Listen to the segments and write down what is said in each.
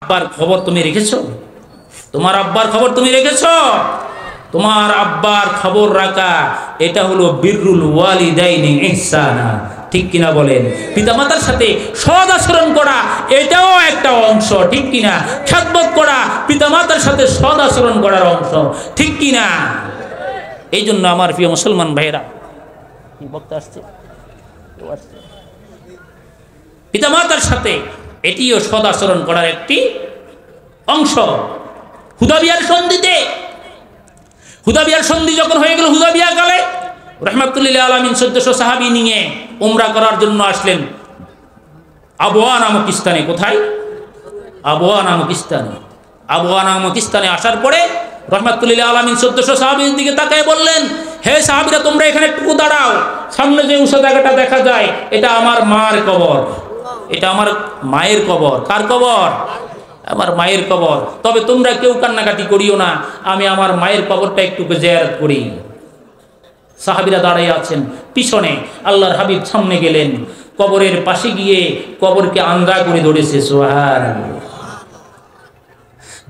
আব্বার খবর তুমি রেখেছো? তোমার আব্বার খবর তুমি রেখেছো? তোমার আব্বার খবর রাখা এটা হলো বিররুল ওয়ালিদাইনি ইহসানা, ঠিক কিনা বলেন? পিতামাতার সাথে সৎ আচরণ করা এটাও একটা অংশ, ঠিক কিনা? খেদমত করা পিতামাতার সাথে সৎ আচরণ করার অংশ, ঠিক কিনা? এই জন্য আমার প্রিয় মুসলমান ভাইরা, বক্তা আসছে, পিতামাতার সাথে এটিও সৎ আচরণ করার একটি অংশ। হুদাবিয়ার সন্ধি যখন হয়ে গেল, হুদাবিয়া কালে রাহমাতুল্লিল আলামিন 1400 সাহাবী নিয়ে উমরা করার জন্য আসলেন আবওয়া নামক স্থানে। কোথায়? আবওয়া নামক স্থানে আসার পরে রাহমাতুল্লিল আলামিন 1400 সাহাবীর দিকে তাকায় বললেন, হে সাহাবীরা, তোমরা এখানে একটু দাঁড়াও। সামনে যে উঁচু জায়গাটা দেখা যায় এটা আমার মার কবর, এটা আমার মায়ের কবর। কার কবর? আমার মায়ের কবর। তবে তোমরা কেউ কান্নাকাটি করিও না, আমি আমার মায়ের কবরটা একটু জিয়ারত করি। সাহাবীরা দাঁড়িয়ে আছেন পিছনে, আল্লাহর হাবিব সামনে গেলেন, কবরের পাশে গিয়ে কবরকে আন্দাজ করে ধরেছে। সুবহানাল্লাহ।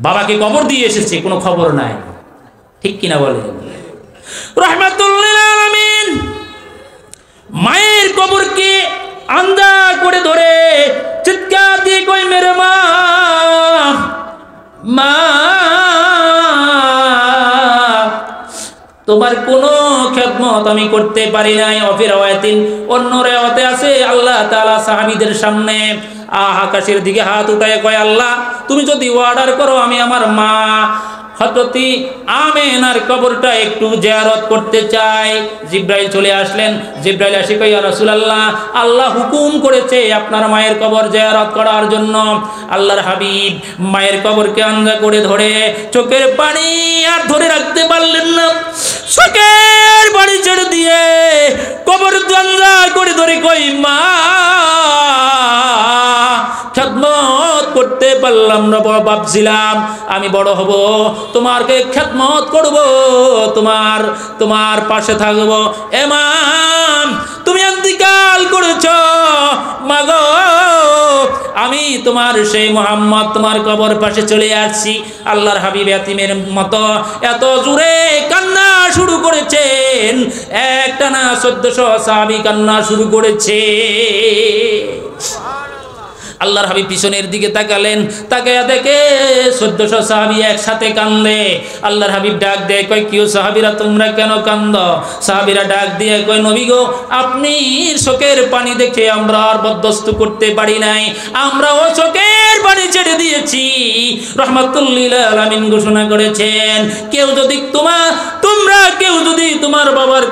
বাবাকে কবর দিয়ে এসেছে, কোনো খবর নাই, ঠিক কিনা বলেন? রাহমাতুল্লিল আলামিন মায়ের কবরকে আন্দাজ করে ধরে চিৎকার দিয়ে কই, মেরে মা, তোমার কোনো খেদমত আমি করতে পারি নাই। অন্য রেওয়াতে আছে আল্লাহ তাআলা সাহাবীদের সামনে আকাশের দিকে হাত উঠায় কয়, আল্লাহ তুমি যদি অর্ডার করো আমি আমার মা হযরতি আমেনার কবরটা একটু জিয়ারত করতে চাই। জিবরাইল চলে আসলেন। জিবরাইল এসে কয়, ইয়া রাসূলুল্লাহ, আল্লাহ হুকুম করেছে আপনার মায়ের কবর জিয়ারত করার জন্য। আল্লাহর হাবিব মায়ের কবরকে আন্দাজ করে ধরে চোখের পানি আর ধরে রাখতে পারলেন না, চোখের পানি ছেড়ে দিয়ে কবর আন্দাজ করে ধরে কই, মা, খেদমত করতে পারলাম না, ভাবছিলাম আমি বড় হব তোমারকে খেদমত করব, তোমার পাশে থাকব। এমাম, তুমি ইন্তিকাল করেছো, মাগো আমি তোমার সেই মুহাম্মদ তোমার কবর পাশে চলে আসছি। আল্লাহর হাবিব এতিমের মতো এত জোরে কান্না শুরু করেছেন, একটা না 1400 সাহাবী কান্না শুরু করেছে। আল্লাহর হাবিব পিছনের দিকে তাকালেন, তাকায়া দেখে 1400 সাহাবী একসাথে কান্দে। আল্লাহর হাবিব ডাক দেয়, কয়, কিও সাহাবীরা, তোমরা কেন কান্দো? সাহাবীরা ডাক দিয়ে কয়, নবী গো, আপনি চোখের পানি দেখে আমরা আর বরদাস্ত করতে পারি নাই, আমরাও চোখের পানি ছেড়ে দিয়েছি। রাহমাতুল্লিল আলামিন ঘোষণা করেছেন, কেউ যদি তোমার বাবার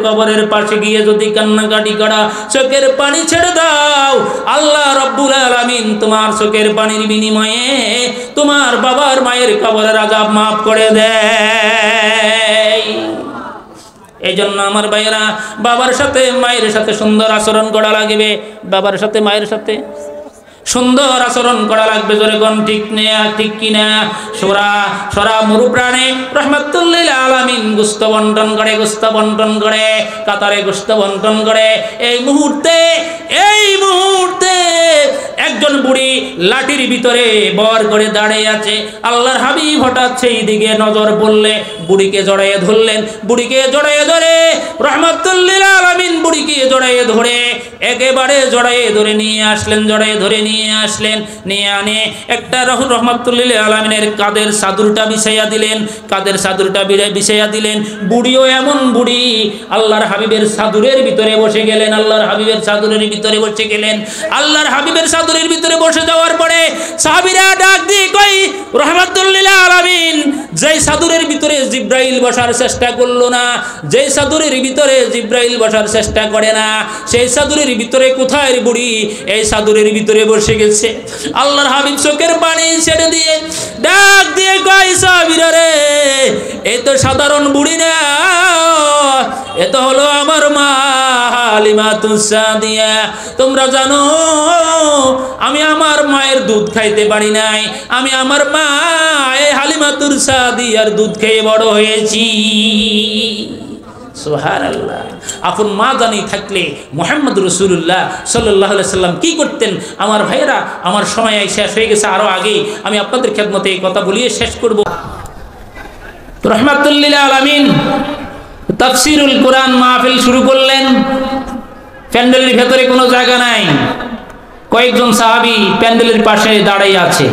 কবরের পাশে গিয়ে যদি কান্নাকাটি করা চোখের পানি ছেড়ে দাও, আল্লাহ রাব্বুল আলামিন তোমার চোখের পানির বিনিময়ে তোমার বাবার মায়ের কবরের আযাব মাফ করে দেয়। এই জন্য আমার ভাইয়েরা, বাবার সাথে মায়ের সাথে সুন্দর আচরণ করা লাগবে। বাবার সাথে মায়ের সাথে সুন্দর আচরণ করা লাগবে। জোরে কোন ঠিক কিনা? সরা মুরুপ্রাণে রাহমাতুল্লিল আলামিন গোশত বন্টন করে কাতারে গোশত বন্টন করে। এই মুহূর্তে একজন বুড়ি লাঠির ভিতরে বর করে দাঁড়িয়ে আছে। আল্লাহর হাবিব হঠাৎ সেই দিকে নজর পড়লে বুড়িকে জড়াইয়ে ধরলেন। বুড়িকে জড়াইয়ে ধরে রাহমাতুল্লিল আলামিন বুড়িকে জড়াইয়ে ধরে একেবারে জড়াইয়ে ধরে নিয়ে আসলেন। নিয়ে আনে একটা রাহমাতুল্লিল আলামিনের কাদের চাদরটা বিছাইয়া দিলেন। বুড়িও এমন বুড়ি, আল্লাহর হাবিবের চাদরের ভিতরে বসে গেলেন। আল্লাহর হাবিবের চাদরের ভিতরে বসে যাওয়ার পরে সাহাবীরা ডাক দিয়ে কই, রাহমাতুল্লিল আলামিন যেই চাদরের ভিতরে জিবরাইল বসার চেষ্টা করলো না, যেই চাদরের ভিতরে জিবরাইল বসার চেষ্টা করে না, সেই চাদরের ভিতরে কোথায় বুড়ি এই চাদরের ভিতরে বসে গেছে। আল্লাহর হাবিব চোখের পানি ছেড়ে দিয়ে ডাক দিয়ে কয়, সাহাবীরা রে, এই তো সাধারণ বুড়ি না, এ তো হলো আমার মা হালিমাতুস সাদিয়া। তোমরা জানো আমি আমার মায়ের দুধ খাইতে পারি নাই, আমি আমার মা এই হালিমাতুস সাদিয়ার দুধ খেয়ে বড় হয়েছি। সুবহানাল্লাহ। আপন মা জানি থাকলে মুহাম্মদ রাসূলুল্লাহ সাল্লাল্লাহু আলাইহি সাল্লাম কি করতেন? আমার ভাইয়েরা, আমার সময় শেষ হয়ে গেছে, আরো আগে আমি আপনাদের খেদমতে এই কথা বলিয়ে শেষ করব। রাহমাতুল লিল আলামিন তাফসীরুল কোরআন মাহফিল শুরু করলেন। প্যান্ডেলের ভেতরে কোনো জায়গা নাই, কয়েকজন সাহাবী প্যান্ডেলের পাশে দাঁড়িয়ে আছে।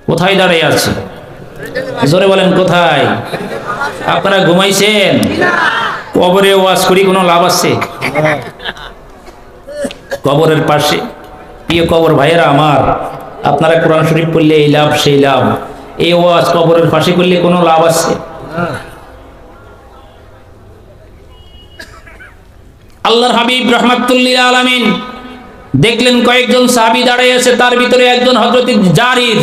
কোথায় দাঁড়িয়ে আছে? জোরে বলেন কোথায়? আপনারা ঘুমাইছেন? কবরে ওয়াজ করি কোনো লাভ আছে? কবরের পাশে, প্রিয় কবর ভাইয়েরা আমার, আপনারা কোরআন শরীফ পড়লে এই লাভ সেই লাভ, এই ওয়াজ কবরের পাশে করলে কোনো লাভ আছে? আল্লাহর হাবিব রাহমাতুল লিল আলামিন দেখলেন কয়েকজন সাহাবী দাঁড়িয়ে আছে, তার ভিতরে একজন হযরত জারির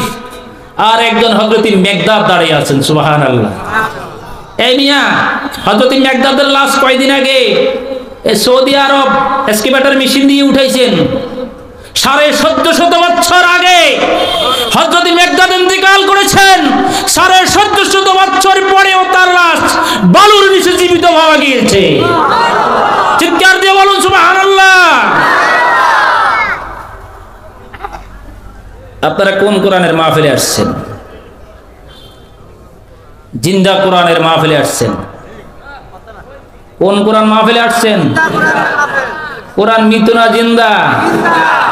আর একজন হযরত মেকদাদ দাঁড়িয়ে আছেন। সুবহানাল্লাহ। এই মিয়া, হযরত মেকদাদের লাশ কয়দিন আগে সৌদি আরব এক্সকেভেটর মেশিন দিয়ে উঠাইছেন। 1450 বছর আগে হযরত মেকদাদ ইন্তেকাল করেছেন। 1450 বছর পরেও তার লাশ বালুর নিচে জীবিত পাওয়া গিয়েছে। চিৎকার দিয়ে বলুন সুবহানাল্লাহ। আপনারা কোন কোরআনের মাহফিলে আসছেন? জিন্দা কোরআনের মাহফিলে আসছেন? কোন কোরআন মাহফিলে আসছেন? কোরআন মৃত না জিন্দা?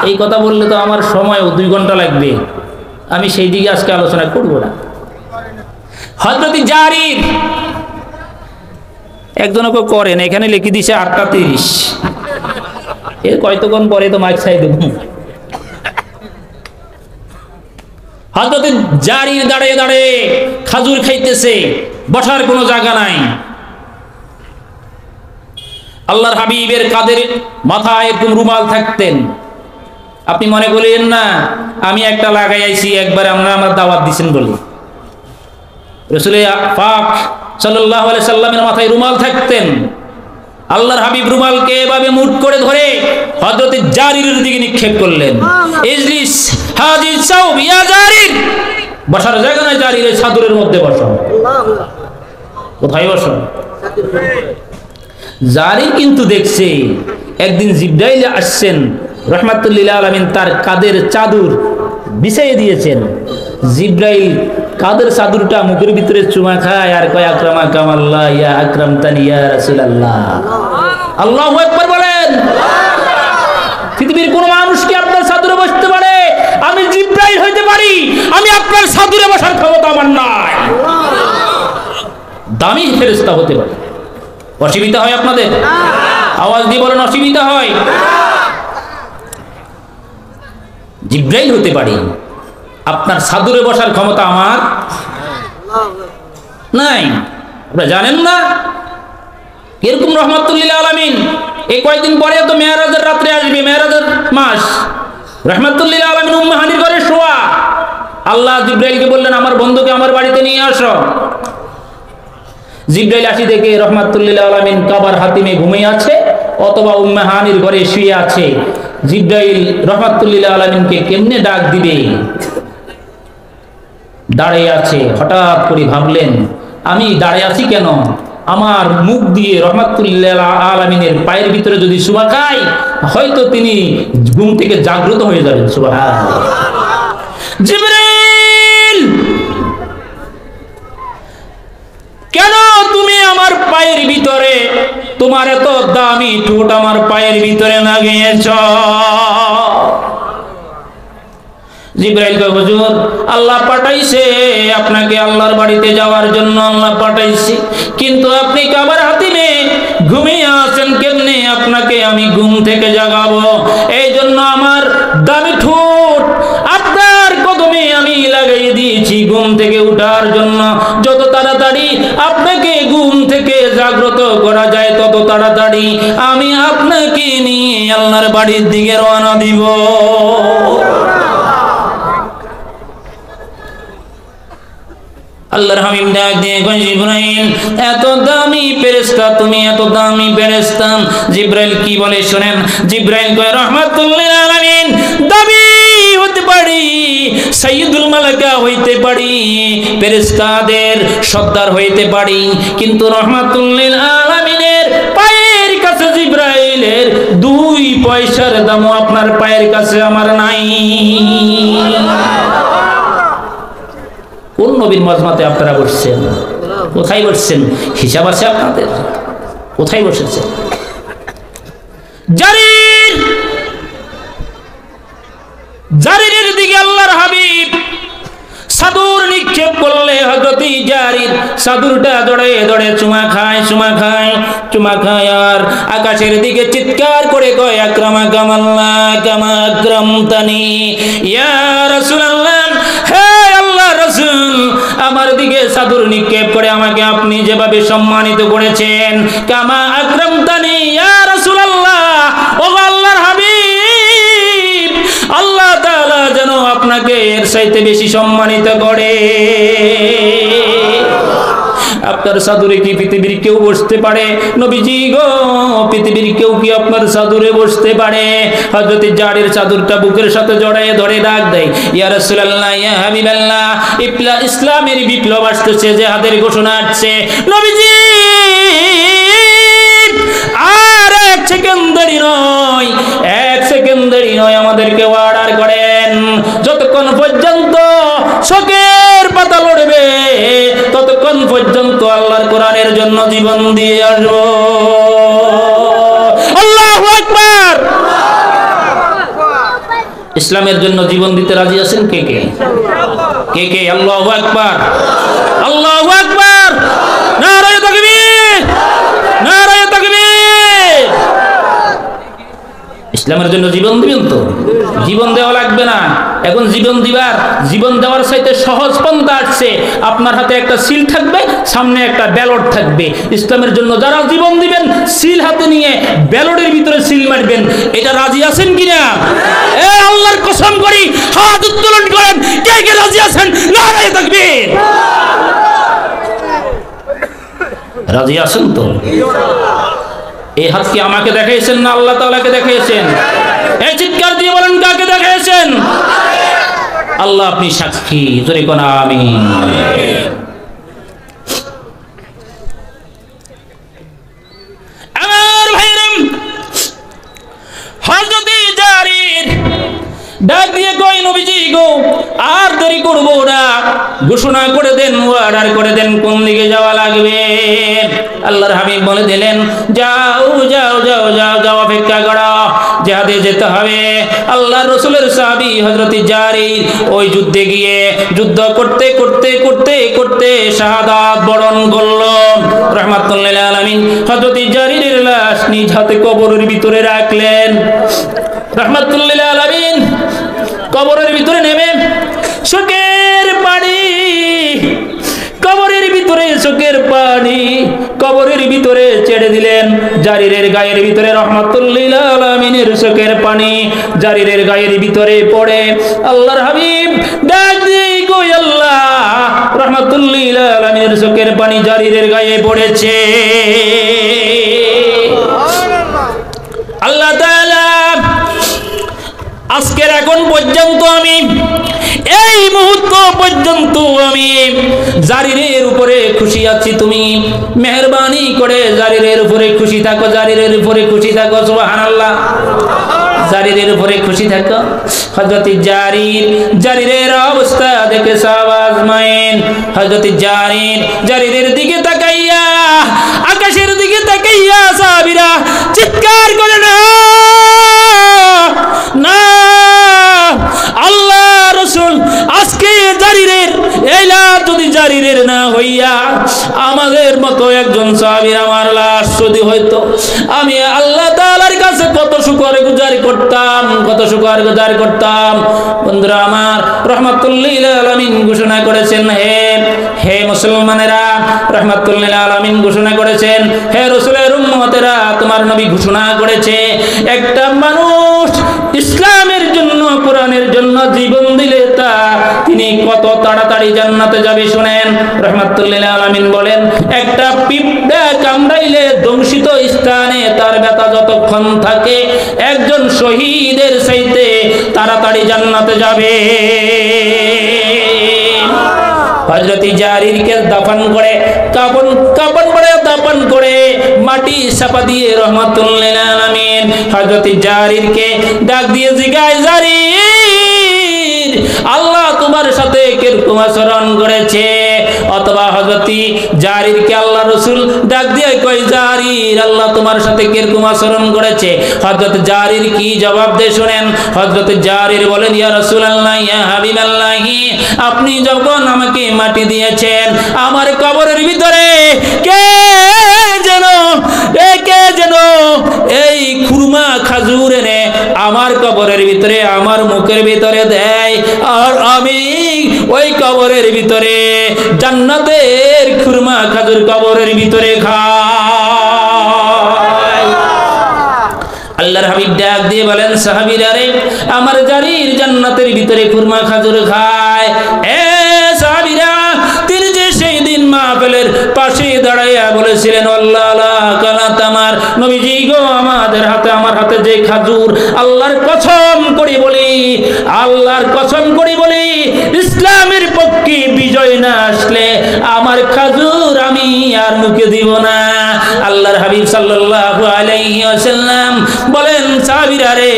এই কথা বললে তো আমার সময় 2 ঘন্টা লাগবে, আমি সেই দিকে আজকে আলোচনা করব না। হযরত জারির একজনকে করেন, এখানে লিখে দিছে 8:30, এর কয়তক্ষণ পরে তো মাইক চাই দেব। হযরত জারির দাঁড়িয়ে দাঁড়িয়ে খাজুর খাইতেছে, বসার কোনো জায়গা নাই। আল্লাহর হাবিবের কাদের মাথায় এরকম রুমাল থাকতেন। আপনি মনে করেন না আমি একটা লাগাই আইছি, একবার আমার দাওয়াত দিছেন বলে। রাসূল পাক সাল্লাল্লাহু আলাইহি সাল্লামের মাথায় রুমাল থাকতেন। আল্লাহর হাবিব রুমালকে এভাবে মুঠ করে ধরে হযরত জারিরের দিকে নিক্ষেপ করলেন। ইজলিস হাজির সাউব ইয়া জারির, বসার জায়গা নাই, জারিরের চাদরের মধ্যে বসো। কোথায় বসো? জারির কিন্তু দেখছে একদিন জিবরাইল আসছেন, রাহমাতুল লিল আলামিন তার কাদের চাদর বিছিয়ে দিয়েছেন। জিবরাইল কাদের চাদরটা মুখের ভিতরে চুমা খায় আর কয় আকরামাকাল্লাহ ইয়া আকরামতানি ইয়া রাসূলুল্লাহ। আল্লাহু আকবার বলেন। পৃথিবীর কোন মানুষ কি আপনার চাদরে বসতে পারে? আমি জিবরাইল হইতে পারি, আমি আপনার চাদরে বসার ক্ষমতা আমার নাই। দামি ফেরেশতা হতে পারে। অসুবিধা হয় আপনাদের? আওয়াজ দিয়ে বলেন অসুবিধা হয়? জিবরাইল হতে পারি, আপনার চাদরে বসার ক্ষমতা আমার নাই। আপনারা জানেন না এরকম রাহমাতুল লিল আলামিন এই কয়েকদিন পরে তো মেরাজের রাত্রে আসবে, মেরাজের মাস। রাহমাতুল লিল আলামিন উম্মে হানির ঘরে শোয়া। আল্লাহ জিবরাইলকে বললেন আমার বন্ধুকে আমার বাড়িতে নিয়ে আসো। জিবরাইল আসি দেখে রাহমাতুল লিল আলামিন কাবার হাতিমে ঘুমিয়ে আছে অথবা উম্মে হানির ঘরে শুয়ে আছে। জিবরাইল রাহমাতুল লিল আলামিনকে কেমনে ডাক দিবে? দাঁড়িয়ে আছে। হঠাৎ করে ভাবলেন আমি দাঁড়িয়ে আছি কেন? আমার মুখ দিয়ে রাহমাতুল লিল আলামিনের পায়ের ভিতরে যদি চুমা খাই, হয়তো তিনি ঘুম থেকে জাগ্রত হয়ে যাবেন। সুবহানাল্লাহ। জিবরাইল, কেন তুমি আমার পায়ের ভিতরে, তোমার এত দামি ঠোঁট আমার পায়ের ভিতরে লাগিয়েছ? জিবরাইল কয় হুজুর আল্লাহ পাঠাইছে আপনাকে আল্লাহর বাড়িতে যাওয়ার জন্য, আল্লাহ পাঠাইছে, কিন্তু আপনি কাবার হাতিমে ঘুমিয়ে আছেন, কেমনে আপনাকে আমি ঘুম থেকে জাগাবো? এই জন্য আমার দামি ঠোঁট আপনার কদমে আমি লাগাই দিয়েছি ঘুম থেকে উঠার জন্য। যত তাড়াতাড়ি আপনাকে ঘুম থেকে জাগ্রত করা যায় তত তাড়াতাড়ি আমি আপনাকে নিয়ে আল্লাহর বাড়ির দিকে রওনা দিব। আল্লাহর হাবিব ডাক দিয়ে কয় জিবরাইল, এত দামি ফেরেশতা তুমি, এত দামি ফেরেশতা। জিবরাইল কি বলে শুনেন। জিবরাইল কয় রাহমাতুল লিল আলামিন দামি হতে পারি, সাইয়্যিদুল মালাইকা মালাকা হইতে পারি, ফেরেশতাদের সর্দার হইতে পারি, কিন্তু রহমাতুল লিল আলামিনের পায়ের কাছে জিবরাইলের 2 পয়সার দামও আপনার পায়ের কাছে আমার নাই। কোন নবীর মাজমাতে আপনারা বসছেন? কোথায় বসছেন? হিসাব আছে আপনাদের? কোথায় বসেছেন? জারিরের দিকে আল্লাহর হাবিব সাদুর নিক্ষেপ করলে হযরত জারির সাদুরটা দড়ে দড়ে চুমা খায় আর আকাশের দিকে চিৎকার করে কয় আকরামাকাল্লাহ কামা আকরামতানি ইয়া রাসূলুল্লাহ, হে আল্লাহর রাসূল, আমার দিকে সাদুর নিক্ষেপ করে আমাকে আপনি যেভাবে সম্মানিত করেছেন, কামা আকরামতানি ইয়া রাসূলুল্লাহ, ও আল্লাহর হাবিব, আল্লাহ তাআলা যেন আপনাকে এর চাইতে বেশি সম্মানিত করে। আপনার সাদুরে কি পৃথিবীর কেউ বসতে পারে? নবীজি গো, পৃথিবীর কেউ কি আপনার সাদুরে বসতে পারে? হযরত জারির চাদরটা বুকের সাথে জড়ায়ে ধরে ডাক দেয়, ইয়া রাসূলুল্লাহ, ইয়া হাবিবাল্লাহ, ইসলামের বিপ্লব আসছে, জিহাদের ঘোষণা আসছে। নবীজি আর এক সেকেন্ড দেরি নয়, আমাদেরকে অর্ডার করেন, যতক্ষণ পর্যন্ত শোকের পাতা লড়বে ততক্ষণ পর্যন্ত আল্লাহর কোরআনের জন্য জীবন দিয়ে আসবো। আল্লাহু আকবার। ইসলামের জন্য জীবন দিতে রাজি আছেন কে কে? কে কে? আল্লাহু আকবার, আল্লাহু আকবার, নারায়ে তাকবীর, নারায়ে তাকবীর। ইসলামের জন্য জীবন দিবেন তো? জীবন দেওয়া লাগবে না। এখন জীবন দেওয়ার চাইতে সহজ পন্থা আসছে। আপনার হাতে একটা সিল থাকবে, সামনে একটা ব্যালট থাকবে। ইসলামের জন্য যারা জীবন দিবেন, সিল হাতে নিয়ে ব্যালটের ভিতরে সিল মারবেন। এটা রাজি আছেন কিনা? এ আল্লাহর কসম করি, হাত উত্তোলন করেন, কে কে রাজি আছেন? নারায়ে তাকবীর। রাজি আছেন তো? এই হাত কি আমাকে দেখাইছেন না আল্লাহ তাআলাকে দেখাইছেন? এই চিৎকার দিয়ে বলেন, কাকে দেখাইছেন? আল্লাহ আপনি সাক্ষী, জোরে কোন আমিন। আমার ভাইরাম, হযরত জারির ডাক দিয়ে কই, নবীজি গো, আর দেরি করব না, ঘোষণা করে দেন, অর্ডার করে দেন, কোন দিকে যাওয়া লাগবে। আল্লাহর হাবিব বলে দিলেন, যাও যাও যাও যাও যাও, অপেক্ষা করো, জিহাদে যেতে হবে। আল্লাহর রাসূলের সাহাবী হযরত জারির ওই যুদ্ধে গিয়ে যুদ্ধ করতে করতে করতে করতে শাহাদাত বরণ করলো। রাহমাতুল লিল আলামিন হযরত জারিরের লাশ নিজ হাতে কবরের ভিতরে রাখলেন। রাহমাতুল লিল আলামিন কবরের ভিতরে নেমে চোখের পানি, কবরের ভিতরে চোখের পানি কবরের ভিতরে ছেড়ে দিলেন। জারিরের গায়ের ভিতরে রাহমাতুল লিল আলামিনের চোখের পানি জারিরের গায়ের ভিতরে পড়ে। আল্লাহর হাবিব ডাক দিয়ে কই, আল্লাহ, রাহমাতুল লিল আলামিনের চোখের পানি জারিরের গায়ে পড়েছে। আল্লাহ তাআলা আজকের এখন পর্যন্ত, আমি এই মুহূর্ত পর্যন্ত আমি জারিরের উপরে খুশি আছি। তুমি মেহেরবানি করে জারিরের উপরে খুশি থাকো, জারিরের উপরে খুশি থাকো। সুবহানাল্লাহ। জারিরের উপরে খুশি থাকো। হযরত জারিরের অবস্থা দেখে সাহাবা আজমাইন হযরত জারিরের দিকে তাকাইয়া, আকাশের দিকে তাকাইয়া সাহাবীরা চিৎকার করে, না না, আল্লাহ রাসূল, আজকে জারিরের এই লাশ যদি জারিরের না হইয়া আমাদের মতো একজন সাহাবীর আমার লাশ যদি হইতো, আমি আল্লাহ তাআলার কাছে কত শুকরগুজার করতাম, কত শুকরগুজার করতাম। বন্ধুরা আমার, রাহমাতুল লিল আলামিন ঘোষণা করেছেন, হে মুসলমানেরা, রাহমাতুল লিল আলামিন ঘোষণা করেছেন, হে রাসূলের উম্মতেরা, তোমার নবী ঘোষণা করেছে, একটা মানুষ ইসলামের জন্য, কোরআনের জন্য জীবন দিলে তিনি কত তাড়াতাড়ি জান্নাতে যাবে। শুনেন, রাহমাতুল লিল আলামিন বলেন, একটা পিঁপড়া কামড়াইলে দংশিত স্থানে তার ব্যথা যতক্ষণ থাকে, একজন শহীদের চাইতে তাড়াতাড়ি জান্নাতে যাবে। হযরত জারিরকে দাফন করে কাফন পরে দাফন করে মাটি চাপা দিয়ে রহমাতুল্লিল আলামিন হযরত জারিরকে ডাক দিয়ে জিগায়, জারির, আল্লাহ তোমার সাথে কিরকম আচরণ করেছে? অথবা হযরত জারিরকে আল্লাহ রাসূল ডাক দিয়ে কই, জারির, আল্লাহ তোমার সাথে কিরকম আচরণ করেছে? হযরত জারির কি জবাব দেয় শুনেন। হযরত জারির বলেন, ইয়া রাসূলুল্লাহ, ইয়া হাবিবাল্লাহ, আপনি যখন আমাকে মাটি দিয়েছেন, আমার কবরের ভিতরে কে যেন এই খুরমা খাজুর এনে আমার কবরের ভিতরে, আমার মুখের ভিতরে দেয়, আর আমি ওই কবরের ভিতরে জান্নাতের খুরমা খাজুর কবরের ভিতরে খাই। আল্লাহর হাবিব ডাক দিয়ে বলেন, সাহাবীরা রে, আমার জারির জান্নাতের ভিতরে খুরমা খাজুর খায়। এ সাহাবীরা, তিনি যে সেই দিন মাহফিলের পাশে দাঁড়াইয়া বলেছিলেন, আল্লাহ লা কানাত, আমার নবীজি গো, আমার হাতে যে খাজুর, আল্লাহর কসম করি বলি, ইসলামের পক্ষে বিজয় না আসলে আমার খাজুর আমি আর মুখে দিব না। আল্লাহর হাবিব সাল্লাল্লাহু আলাইহি ওয়াসাল্লাম বলেন, সাহাবীরা রে,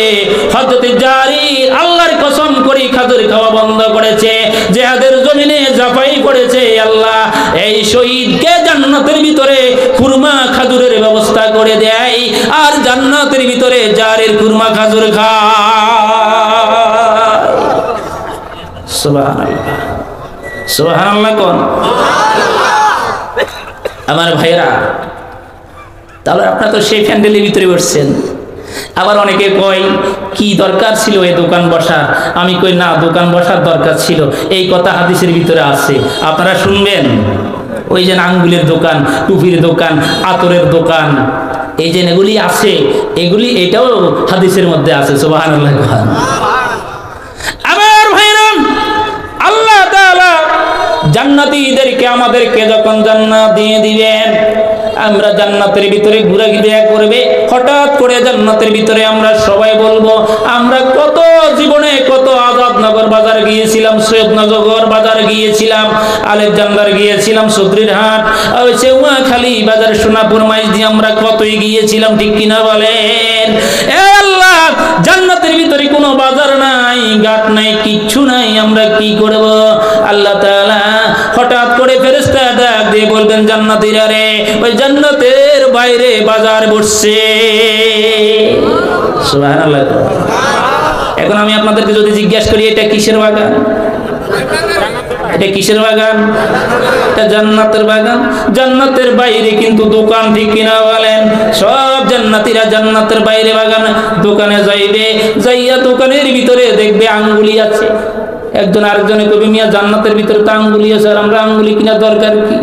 হযরত জারির আল্লাহর কসম করি খাজুর খাওয়া বন্ধ করেছে, জিহাদের জমিনে জাফাই করেছে। আল্লাহ এই শহীদকে জান্নাতের ভিতরে খুরমা খাজুরের ব্যবস্থা করে দেয়, আর জান্নাতের ভিতরে জারির খুরমা খাজুর খায়। সুবহানাল্লাহ, সুবহানাল্লাহ কোন আমার ভাইরা। তাহলে আপনারা তো সেই প্যান্ডেলের ভিতরে বসছেন। আবার অনেকে কয়, কি দরকার ছিল এই দোকান বসার? আমি কই, না, দোকান বসার দরকার ছিল, এই কথা হাদিসের ভিতরে আছে, আপনারা শুনবেন। ওই যে আঙ্গুলের দোকান, টুপির দোকান, আতরের দোকান, এই যে এগুলি আছে, এটাও হাদিসের মধ্যে আছে। সুবহানাল্লাহ। আমার ভাইরা, আল্লাহ তাআলা জান্নাতীদেরকে আমাদেরকে যখন জান্নাত দিয়ে দিবেন, আমরা জান্নাতের ভিতরে ঘোরাঘুরি করবে, হঠাৎ করে জান্নাতের ভিতরে আমরা সবাই বলবো, আমরা কত জীবনে কত আজাদনগর বাজার গিয়েছিলাম, সৈয়দনগর বাজার গিয়েছিলাম, আলেকজান্ডার গিয়েছিলাম, সদরিরহাট, চেউয়াখালী বাজার, সোনাপুর মাইজদি, আমরা কতই গিয়েছিলাম, ঠিক কিনা বলেন? এ আল্লাহ, জান্নাতের ভিতরে কোনো বাজার নাই, ঘাট নাই, কিচ্ছু নাই, আমরা কি করব? আল্লাহ তাআলা হঠাৎ করে ফেরেশতা ডাক দিয়ে বলবেন, জান্নাতীরা রে, ওই জান্নাতের বাইরে বাজার বসছে। সুবহানাল্লাহ। এখন আমি আপনাদেরকে যদি জিজ্ঞাসা করি, এটা কিসের বাগান? এটা কিসের বাগান? এটা জান্নাতের বাগান। জান্নাতের বাইরে কিন্তু দোকান, ঠিক কিনা বলেন? সব জান্নাতীরা জান্নাতের বাইরে বাগান দোকানে যাইবে, যাইয়া দোকানের ভিতরে দেখবে আঙ্গুলি আছে। একজন আরেকজনে কবি, মিয়া জান্নাতের ভিতরে তো আঙ্গুলি আছে, আর আমরা আঙ্গুলি কিনা দরকার কি?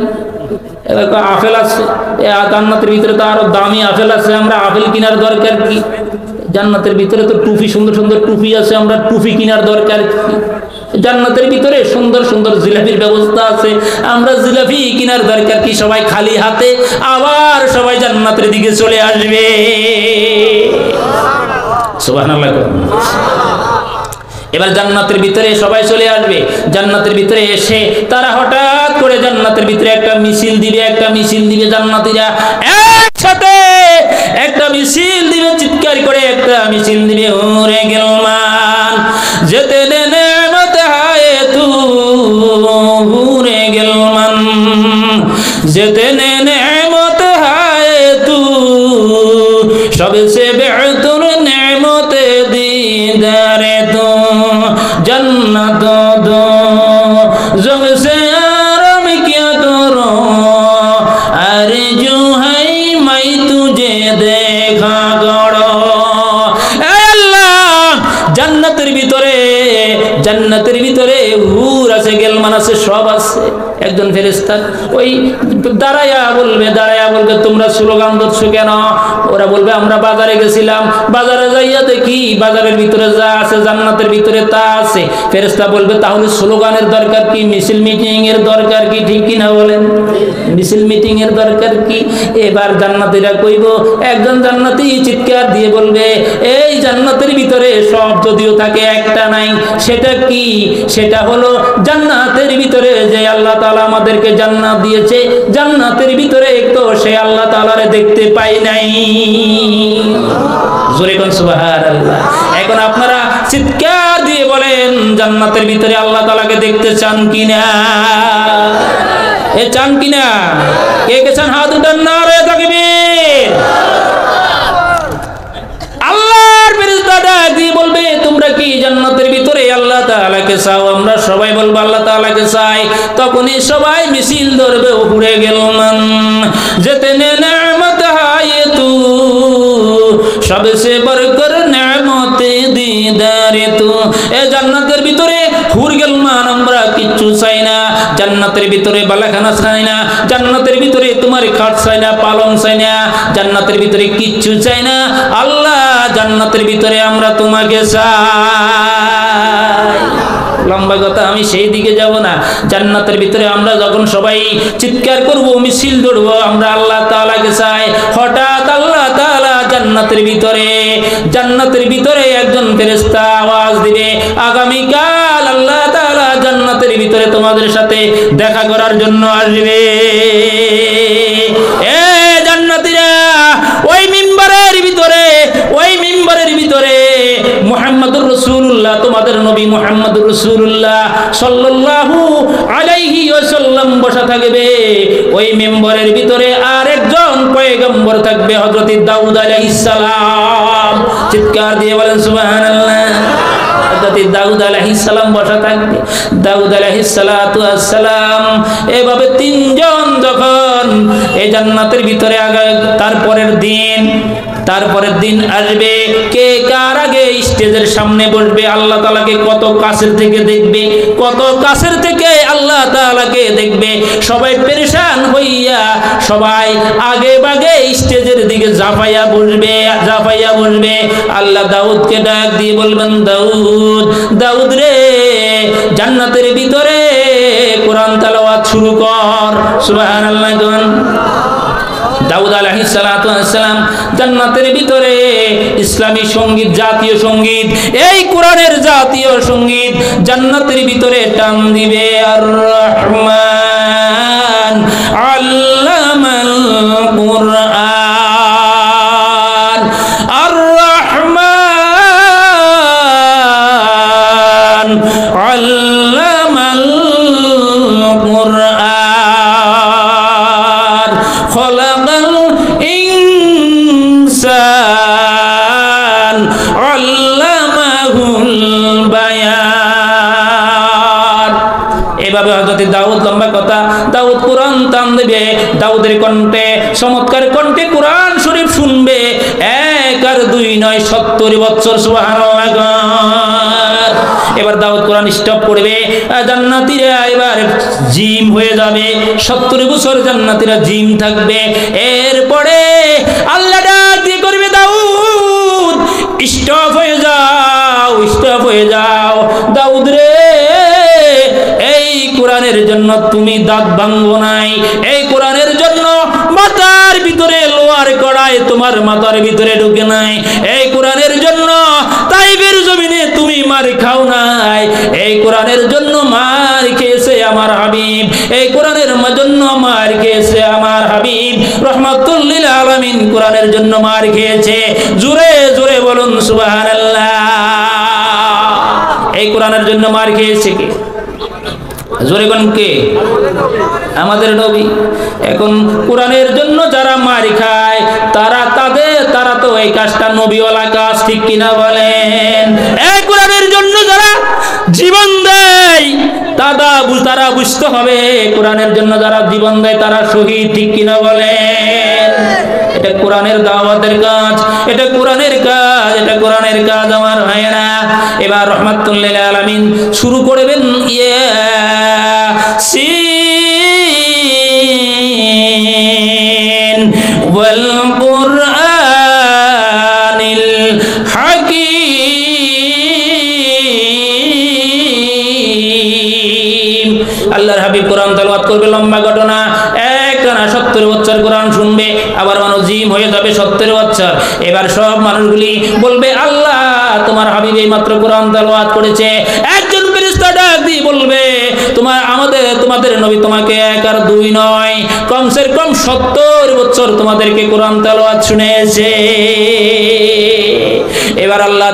আপেল আছে, জান্নাতের ভিতরে তো আরো দামি আপেল আছে, আমরা আপেল কিনার দরকার কি? জান্নাতের ভিতরে তো টুপি, সুন্দর সুন্দর টুপি আছে, আমরা টুপি কিনার দরকার কি? জান্নাতের ভিতরে সুন্দর সুন্দর জিলাপির ব্যবস্থা আছে, আমরা জিলাপি কিনার দরকার কি? সবাই খালি হাতে আবার সবাই জান্নাতের দিকে চলে আসবে। সুবহানাল্লাহ। এবার জান্নাতের ভিতরে সবাই চলে আসবে। জান্নাতের ভিতরে এসে তারা হঠাৎ করে জান্নাতের ভিতরে একটা মিছিল দিবে, জান্নাতীরা একসাথে একটা মিছিল দিবে, চিৎকার করে একটা মিছিল দিবে, হুরে গেলমান যেতে দেনে মতে হায় তু, হুরে গেলমান যেতে দেনে মতে হায় তু, সবসে বেহতর নেমতে দিদারে তো जन्नत दो जब से आराम क्या करो, अरे जो है मैं तुझे देखा करो। জান্নাতের ভিতরে হুর আছে, গেলমান আছে, সব আছে। একজন ফেরেশতা ওই দাঁড়ায়া বলবে, তোমরা স্লোগান দিচ্ছ কেন? ওরা বলবে, আমরা বাজারে গেছিলাম, বাজারে যাইয়া দেখি বাজারের ভিতরে যা আছে জান্নাতের ভিতরে তা আছে। ফেরেশতা বলবে, তাহলে স্লোগানের দরকার কি? মিছিল মিটিং এর দরকার কি? ঠিক কিনা বলেন? মিছিল মিটিং এর দরকার কি? এবার জান্নাতীরা কইব, একজন জান্নাতী চিৎকার দিয়ে বলবে, এই জান্নাতের ভিতরে সব যদিও থাকে, একটা নাই, সেটা কি? সেটা হলো জান্নাতের ভিতরে যে আল্লাহ তাআলা আমাদেরকে জান্নাত দিয়েছে, জান্নাতের ভিতরে তো সে আল্লাহ তাআলারে দেখতে পাই নাই। জোরে কোন সুবহানাল্লাহ। এখন আপনারা চিৎকার দিয়ে বলেন, জান্নাতের ভিতরে আল্লাহ তাআলাকে দেখতে চান কিনা? চান কিনা? কে কে চান? হাত উঠান, নারে তাকবীর। আল্লাহর ফেরেশতারা দিয়ে বলবে, তোমরা কি জান্নাতের ভিতরে আল্লাহ তাআলাকে চাও? আমরা সবাই বলবো আল্লাহ তাআলাকে চাই। তখনই সবাই মিছিল ধরবে, উপরে গেল মান যেতেনে নেমত হায়ে তু সবসে বরকর নেমতে দিদারে তু। এ জান্নাতের ভিতরে হুর গেল মান, আমরা কিচ্ছু চাই না। জান্নাতের ভিতরে বালাখানা চাই না, জান্নাতের ভিতরে তোমার খাট চাই না, পালং চাই না, জান্নাতের ভিতরে কিচ্ছু চাই না। আল্লাহ জান্নাতের ভিতরে আমরা তোমাকে চাই। লম্বা কথা, আমি সেই দিকে যাব না। জান্নাতের ভিতরে আমরা যখন সবাই চিৎকার করব, মিছিল ধরব, আমরা আল্লাহ তাআলাকে চাই। হঠাৎ আল্লাহ তাআলা জান্নাতের ভিতরে একজন ফেরেশতা আওয়াজ দিবে, আগামীকাল আল্লাহ তাআলা জান্নাতের ভিতরে তোমাদের সাথে দেখা করার জন্য আসবে। এ জান্নাতীরা, ওই মিম্বরের ভিতরে মুহাম্মদুর রাসূলুল্লাহ, তোমাদের নবী মুহাম্মদুর রাসূলুল্লাহ সাল্লাল্লাহু আলাইহি ওয়াসাল্লাম বসা থাকবে। ওই মিম্বরের ভিতরে আরেকজন পয়গম্বর থাকবে, হযরত দাউদ আলাইহিস সালাম। চিৎকার দিয়ে বলেন সুবহানাল্লাহ। হযরত দাউদ আলাইহিস সালাম বসা থাকবে। দাউদ আলাইহিস সালাতু ওয়াস সালাম এভাবে তিনজন যখন এই জান্নাতের ভিতরে তারপরের দিন আসবে, কে কার আগে স্টেজের সামনে বসবে, আল্লাহ তাআলাকে কত কাছের থেকে দেখবে, কত কাছের থেকে আল্লাহ তাআলাকে দেখবে। সবাই পেরেশান হইয়া সবাই আগে ভাগে স্টেজের দিকে ঝাঁপাইয়া বসবে। আল্লাহ দাউদকে ডাক দিয়ে বলবেন, দাউদ রে, জান্নাতের ভিতরে কোরআন তেলাওয়াত শুরু কর। সুবহানাল্লাহ। দাউদ আলাইহিস সালাতু ওয়াস সালাম জান্নাতের ভিতরে ইসলামী সঙ্গীত, জাতীয় সঙ্গীত, এই কোরআনের জাতীয় সঙ্গীত জান্নাতের ভিতরে টান দিবে। আর রহমান আল্লামাল কুরআন, আর রহমান আল্লামাল কুরআন, খলাকাল ইনসান আল্লামাহুল বায়ান। এভাবে হযরত দাউদ, লম্বা কথা, দাউদ কোরআন টান দেবে। দাউদের কণ্ঠে, চমৎকার কণ্ঠে কোরআন শরীফ শুনবে। 1 আর 2 নয়, 70 বছর। সুবহানাল্লাহ। এবার দাউদ কোরআন স্টপ করবে, জান্নাতীরা এবার জিম হয়ে যাবে। 70 বছর জান্নাতীরা জিম থাকবে। এরপরে আল্লাহ ডাক দিয়ে করবে, দাউদ স্টপ হয়ে যাও। দাউদ রে, এই কোরআনের জন্য তুমি দাঁত ভাঙবো নাই। এই কোরআনের জন্য মাথার ভিতরে লোহার কড়াই তোমার মাথার ভিতরে ঢুকে নাই। এই কোরআনের জন্য তাইফের জমিনে তুমি মার খাও নাই। এই কোরআনের জন্য মার খেয়েছে আমার হাবিব। এই কোরআনের জন্য মার খেয়েছে আমার হাবিব রাহমাতুল লিল আলামিন। কোরআনের জন্য মার খেয়েছে। জোরে জোরে বলুন সুবহানাল্লাহ। এই কোরআনের জন্য মার খেয়েছে কে? জোরে কোন কে? আমাদের নবী। এখন কোরআনের জন্য যারা মার খায় তারা তো এই কাজটা নবীওয়ালা কাজ, ঠিক কিনা বলেন? এই কোরআনের জন্য যারা জীবন দেয় তারা বুঝতে হবে, কোরআনের জন্য যারা জীবন দেয় তারা শহীদ, ঠিক কিনা বলেন? এটা কোরআনের দাওয়াতের কাজ, এটা কোরআনের কাজ আমার ভাইয়েরা। এবার রাহমাতুল লিল আলামিন শুরু করবেন ইয়াসিন ওয়াল কুরআনিল হাকীম। আল্লাহর হাবিব কোরআন তেলাওয়াত করবে, লম্বা ঘটনা। একটানা 70 বছর কোরআন শুনবে, আবার মানুষ জিম হয়ে যাবে 70 বছর। এবার সব মানুষগুলি বলবে, আল্লাহ তোমার হাবিব এই মাত্র কোরআন তেলাওয়াত করেছে। একজন তোমাদের নবী তোমাকে এক আর দুই নয়, কমসে কম 70 বছর তোমাদেরকে কোরআন তেলাওয়াত শুনিয়েছে। এবার আল্লাহ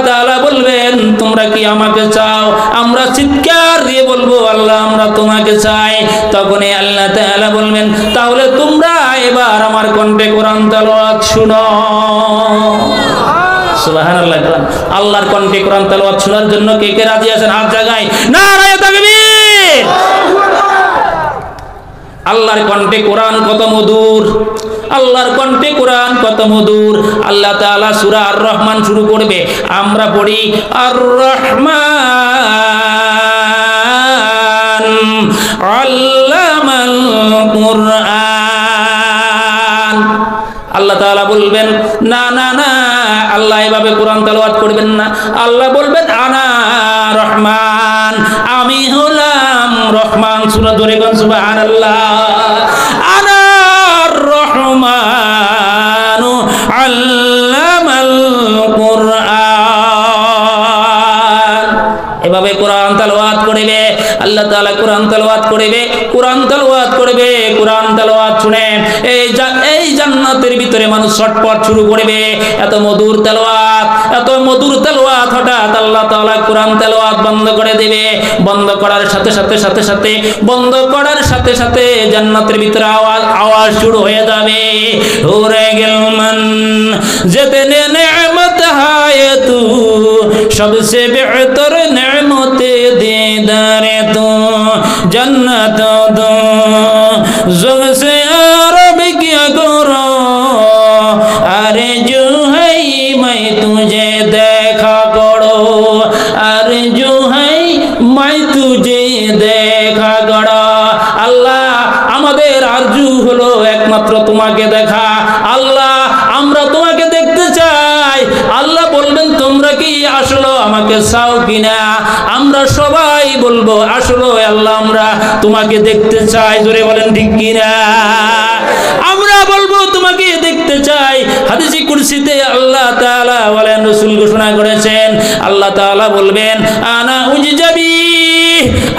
তাআলা বলবেন তোমরা কি আমাকে চাও? আমরা চিৎকার দিয়ে বলবো আল্লাহ আমরা তোমাকে চাই। তখনই আল্লাহ তাআলা বলবেন তাহলে তোমরা এবার আমার কণ্ঠে কোরআন তেলাওয়াত শুনো। সুবহানাল্লাহ। আল্লাহর কণ্ঠে কোরআন তেলাওয়াত শোনার জন্য কে কে রাজি আছেন? হাত জাগায় নারায়ে তাকবীর। আল্লাহর কণ্ঠে কোরআন কত মধুর, আল্লাহর কণ্ঠে কোরআন কত মধুর। আল্লাহ তাআলা সূরা আর রহমান শুরু করবে, আমরা পড়ি আর রহমান আল্লামাল কুরআন। আল্লাহ তাআলা বলবেন না না না, আল্লাহ এভাবে কোরআন তেলাওয়াত করবেন না। আল্লাহ বলবেন আনা রহমান, আমি হলাম রহমান। সূরা জোরে কোন সুবহানাল্লাহ। আনা রহমান আল্লামাল কুরআন। এভাবে কোরআন তেলাওয়াত করবে আল্লাহ তাআলা, কোরআন তেলাওয়াত করবে, কোরআন তেলাওয়াত করবে, কোরআন তেলাওয়াত শুনে এই জান্নাতের ভিতরে মানুষ ছটপট শুরু করবে। এত মধুর তেলাওয়াত, এত মধুর তেলাওয়াত, হঠাৎ আল্লাহ তাআলা কোরআন তেলাওয়াত বন্ধ করে দেবে। বন্ধ করার সাথে সাথে জান্নাতের ভিতরে আওয়াজ শুরু হয়ে যাবে। হুরে গেলমান যেতেনে নেমত হায় তু সবসে বেহতর নেমতে দিদারে তু जन्नत दो जुग से अरब क्या करो आरज़ू है मैं तुझे देखा करो आरज़ू है मैं तुझे देखा करो। আল্লাহ আমাদের আরজু হলো একমাত্র তোমাকে দেখা। আল্লাহ আমরা তোমাকে দেখতে চাই। আল্লাহ বলবেন তোমরা কি আসলে আমাকে চাও কিনা? আমরা সবাই বলবো আসলে আল্লাহ আমরা তোমাকে দেখতে চাই। জোরে বলেন ঠিক কিনা? আমরা বলবো তোমাকে দেখতে চাই। হাদিসে কুরসিতে আল্লাহ তাআলা বলেন, রাসূল ঘোষণা করেছেন, আল্লাহ তাআলা বলবেন আনা উজজাবি,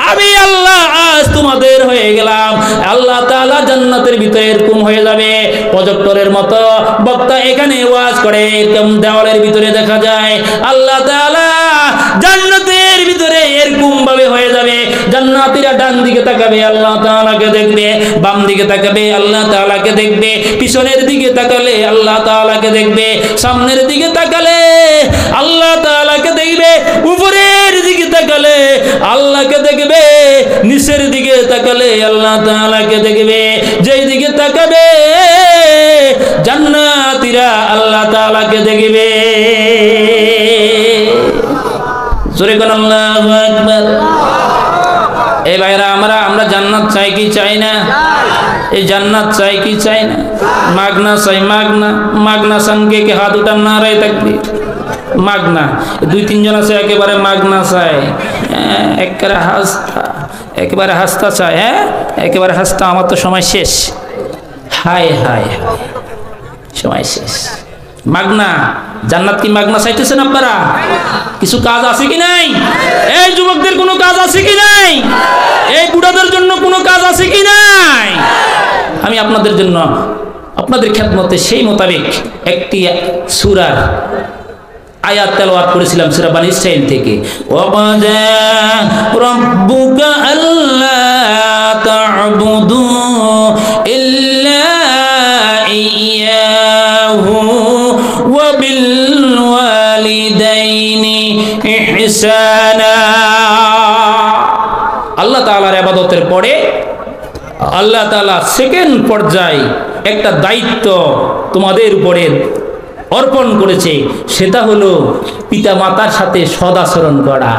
আমি আল্লাহ আজ তোমাদের হয়ে গেলাম। আল্লাহ তাআলা জান্নাতের ভিতরে এরকম হয়ে যাবে প্রজেক্টরের মতো বক্তা এখানে ওয়াজ করে, এরকম দেওয়ালের ভিতরে দেখা যায়। আল্লাহ তাআলা জান্নাতের ভিতরে এরকম ভাবে হয়ে যাবে, জান্নাতীরা ডান দিকে তাকাবে আল্লাহ তাআলাকে দেখবে, বাম দিকে তাকাবে আল্লাহ তাআলাকে দেখবে, পিছনের দিকে তাকালে আল্লাহ তাআলাকে দেখবে, সামনের দিকে তাকালে আল্লাহ তাআলাকে দেখবে, উপরের দিকে তাকালে আল্লাহকে দেখবে, নিচের দিকে তাকালে আল্লাহ তাআলাকে দেখবে। যেই দিকে তাকাবে জান্নাতীরা আল্লাহ তাআলাকে দেখবে। জোরে কোন আল্লাহু আকবার। এই ভাইরা আমরা জান্নাত চাই কি চাই না? এই জান্নাত চাই কি চাই না? মাগনা চাই, মাগনা সঙ্গে কে হাত উঠান নারায়ে তাকবীর। মাগনা 2-3 জন আছে একেবারে মাগনা চাই, একেবারে হাসতা চাই। হ্যাঁ একেবারে হাসতা, আমার তো সময় শেষ। হায় হায় সময় শেষ। মাগনা জান্নাত কি মাগনা চাইতেছেন আপনারা? কিছু কাজ আছে কি নাই? এই যুবকদের কোনো কাজ আছে কি নাই? এই বুড়াদের জন্য কোনো কাজ আছে কি নাই? আমি আপনাদের জন্য আপনাদের খেদমতে সেই মোতাবেক একটি সূরার আয়াত তেলাওয়াত করেছিলাম সূরা বনী ইসরাঈল থেকে। ওয়াজা রাব্বুকা আল্লা তা'বুদু ইল্লা ইয়্যাহু ওয়া বিল ওয়ালিদাইনি ইহসানা। আল্লাহ তাআলার ইবাদতের পরে আল্লাহ তাআলা সেকেন্ড পর্যায়ে একটা দায়িত্ব তোমাদের উপরে অর্পণ করেছে, সেটা হলো পিতা মাতার সাথে সদাচরণ করা।